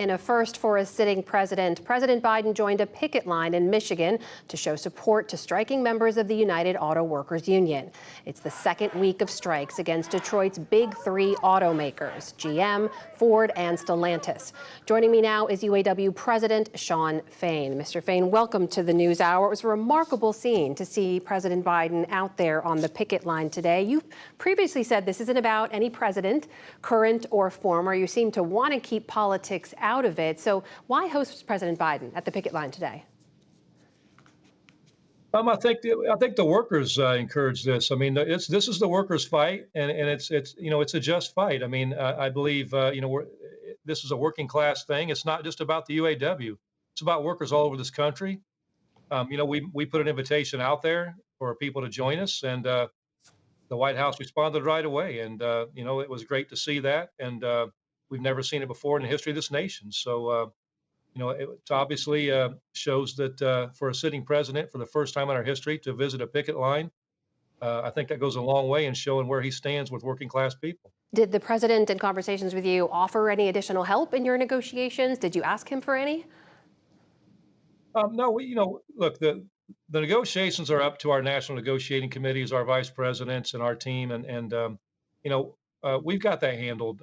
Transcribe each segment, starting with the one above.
In a first for a sitting president, President Biden joined a picket line in Michigan to show support to striking members of the United Auto Workers Union. It's the second week of strikes against Detroit's big three automakers, GM, Ford, and Stellantis. Joining me now is UAW President Shawn Fain. Mr. Fain, welcome to the News Hour. It was a remarkable scene to see President Biden out there on the picket line today. You previously said this isn't about any president, current or former. You seem to want to keep politics out of it. So why host President Biden at the picket line today? I think the workers encourage this. I mean, this is the workers' fight, and it's a just fight. I mean, I believe this is a working class thing. It's not just about the UAW. It's about workers all over this country. We put an invitation out there for people to join us, and the White House responded right away. And it was great to see that. And we've never seen it before in the history of this nation. So. It obviously shows that for a sitting president, for the first time in our history, to visit a picket line, I think that goes a long way in showing where he stands with working class people. Did the president, in conversations with you, offer any additional help in your negotiations? Did you ask him for any? No, look, the negotiations are up to our national negotiating committees, our vice presidents, and our team, we've got that handled.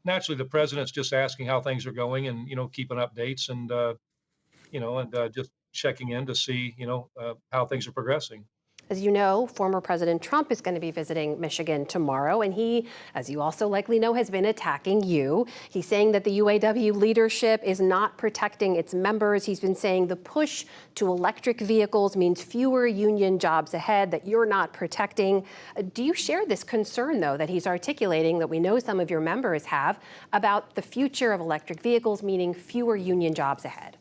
Naturally, the president's just asking how things are going, and keeping updates, and just checking in to see how things are progressing. As you know, former President Trump is going to be visiting Michigan tomorrow, and he, as you also likely know, has been attacking you. He's saying that the UAW leadership is not protecting its members. He's been saying the push to electric vehicles means fewer union jobs ahead, that you're not protecting. Do you share this concern, though, that he's articulating, that we know some of your members have, about the future of electric vehicles, meaning fewer union jobs ahead?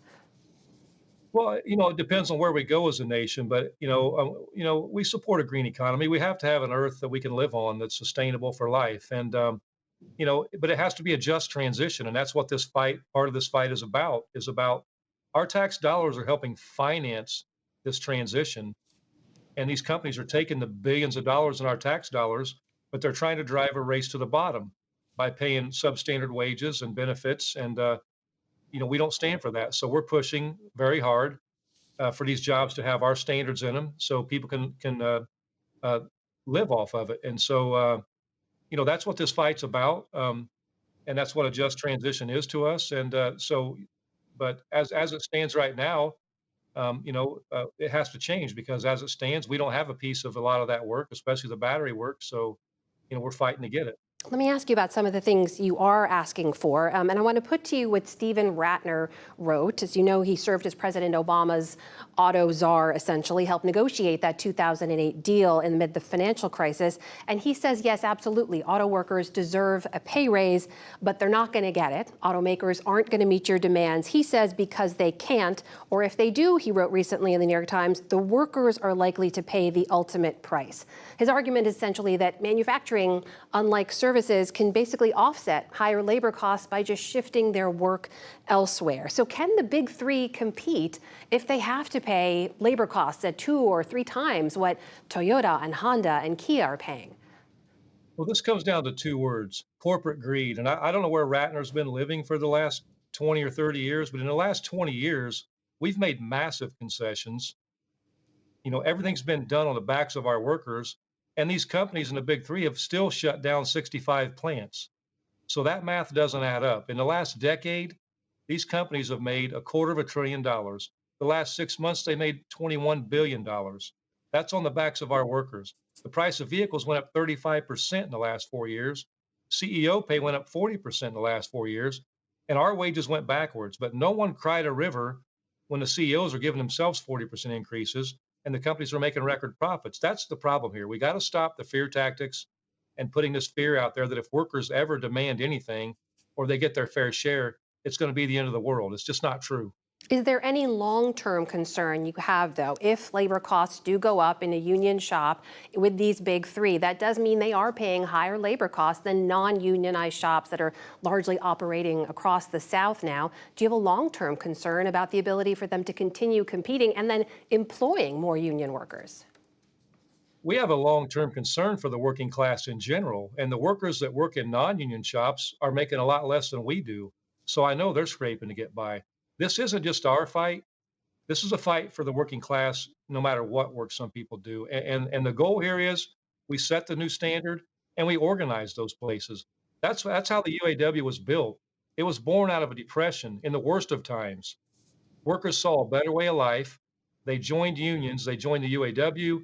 Well, it depends on where we go as a nation, but we support a green economy. We have to have an Earth that we can live on that's sustainable for life, and but it has to be a just transition, and that's what part of this fight is about. Is about our tax dollars are helping finance this transition, and these companies are taking the billions of dollars in our tax dollars, but they're trying to drive a race to the bottom by paying substandard wages and benefits, and we don't stand for that. So we're pushing very hard for these jobs to have our standards in them, so people can uh, live off of it. And so that's what this fight's about, and that's what a just transition is to us. And but as it stands right now, it has to change, because as it stands, we don't have a piece of a lot of that work, especially the battery work. So we're fighting to get it. Let me ask you about some of the things you are asking for. And I want to put to you what Stephen Ratner wrote. As you know, he served as President Obama's auto czar, essentially, helped negotiate that 2008 deal amid the financial crisis. And he says, yes, absolutely, auto workers deserve a pay raise, but they're not going to get it. Automakers aren't going to meet your demands. He says because they can't, or if they do, he wrote recently in the New York Times, the workers are likely to pay the ultimate price. His argument is essentially that manufacturing, unlike services, can basically offset higher labor costs by just shifting their work elsewhere. So can the big three compete if they have to pay labor costs at 2 or 3 times what Toyota and Honda and Kia are paying? Well, this comes down to two words: corporate greed. And I don't know where Ratner's been living for the last 20 or 30 years, but in the last 20 years, we've made massive concessions. Everything's been done on the backs of our workers. And these companies in the big three have still shut down 65 plants. So that math doesn't add up. In the last decade, these companies have made $250 billion. The last 6 months, they made $21 billion. That's on the backs of our workers. The price of vehicles went up 35% in the last 4 years. CEO pay went up 40% in the last 4 years. And our wages went backwards. But no one cried a river when the CEOs are giving themselves 40% increases and the companies are making record profits. That's the problem here. We got to stop the fear tactics and putting this fear out there that if workers ever demand anything or they get their fair share, it's going to be the end of the world. It's just not true. Is there any long-term concern you have, though, if labor costs do go up in a union shop with these big three? That does mean they are paying higher labor costs than non-unionized shops that are largely operating across the South now. Do you have a long-term concern about the ability for them to continue competing and then employing more union workers? We have a long-term concern for the working class in general, and the workers that work in non-union shops are making a lot less than we do. So I know they're scraping to get by. This isn't just our fight. This is a fight for the working class, no matter what work some people do. And the goal here is we set the new standard and we organize those places. That's how the UAW was built. It was born out of a depression in the worst of times. Workers saw a better way of life. They joined unions, they joined the UAW,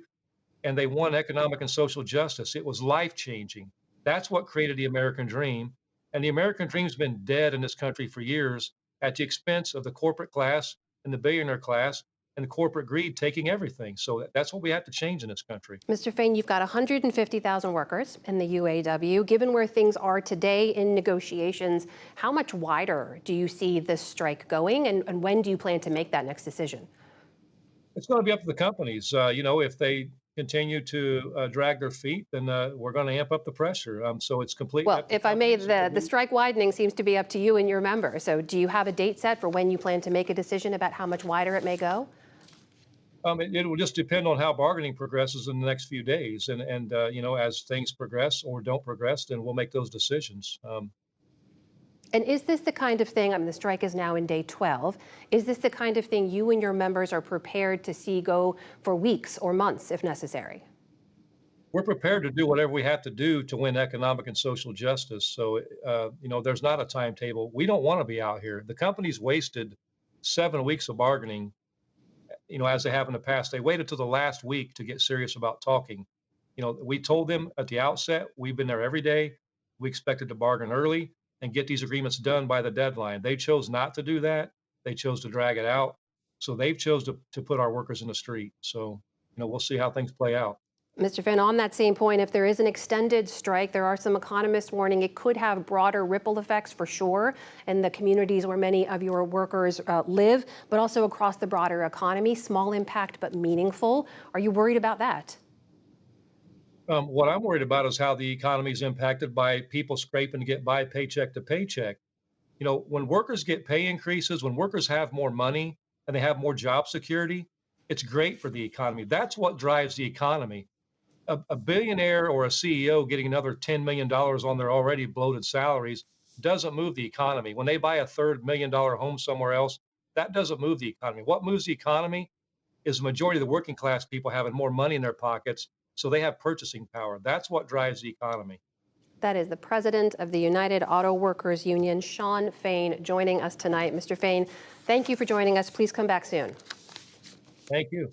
and they won economic and social justice. It was life changing. That's what created the American dream. And the American dream's been dead in this country for years at the expense of the corporate class and the billionaire class and the corporate greed taking everything. So that's what we have to change in this country. Mr. Fain, you've got 150,000 workers in the UAW. Given where things are today in negotiations, how much wider do you see this strike going, and when do you plan to make that next decision? It's going to be up to the companies. If they continue to drag their feet, then we're going to amp up the pressure. So it's completely Well, up to if I may, companies. the strike widening seems to be up to you and your members. So do you have a date set for when you plan to make a decision about how much wider it may go? It will just depend on how bargaining progresses in the next few days, and as things progress or don't progress, then we'll make those decisions. And is this the kind of thing, I mean, the strike is now in day 12, is this the kind of thing you and your members are prepared to see go for weeks or months if necessary? We're prepared to do whatever we have to do to win economic and social justice. So, there's not a timetable. We don't want to be out here. The company's wasted 7 weeks of bargaining, as they have in the past. They waited till the last week to get serious about talking. We told them at the outset, we've been there every day. We expected to bargain early and get these agreements done by the deadline. They chose not to do that. They chose to drag it out. So they've chose to put our workers in the street. So, we'll see how things play out. Mr. Finn, on that same point, if there is an extended strike, there are some economists warning it could have broader ripple effects for sure in the communities where many of your workers live, but also across the broader economy. Small impact, but meaningful. Are you worried about that? What I'm worried about is how the economy is impacted by people scraping to get by paycheck to paycheck. When workers get pay increases, when workers have more money and they have more job security, it's great for the economy. That's what drives the economy. A billionaire or a CEO getting another $10 million on their already bloated salaries doesn't move the economy. When they buy a $3 million home somewhere else, that doesn't move the economy. What moves the economy is the majority of the working class people having more money in their pockets, so they have purchasing power. That's what drives the economy. That is the president of the United Auto Workers Union, Shawn Fain, joining us tonight. Mr. Fain, thank you for joining us. Please come back soon. Thank you.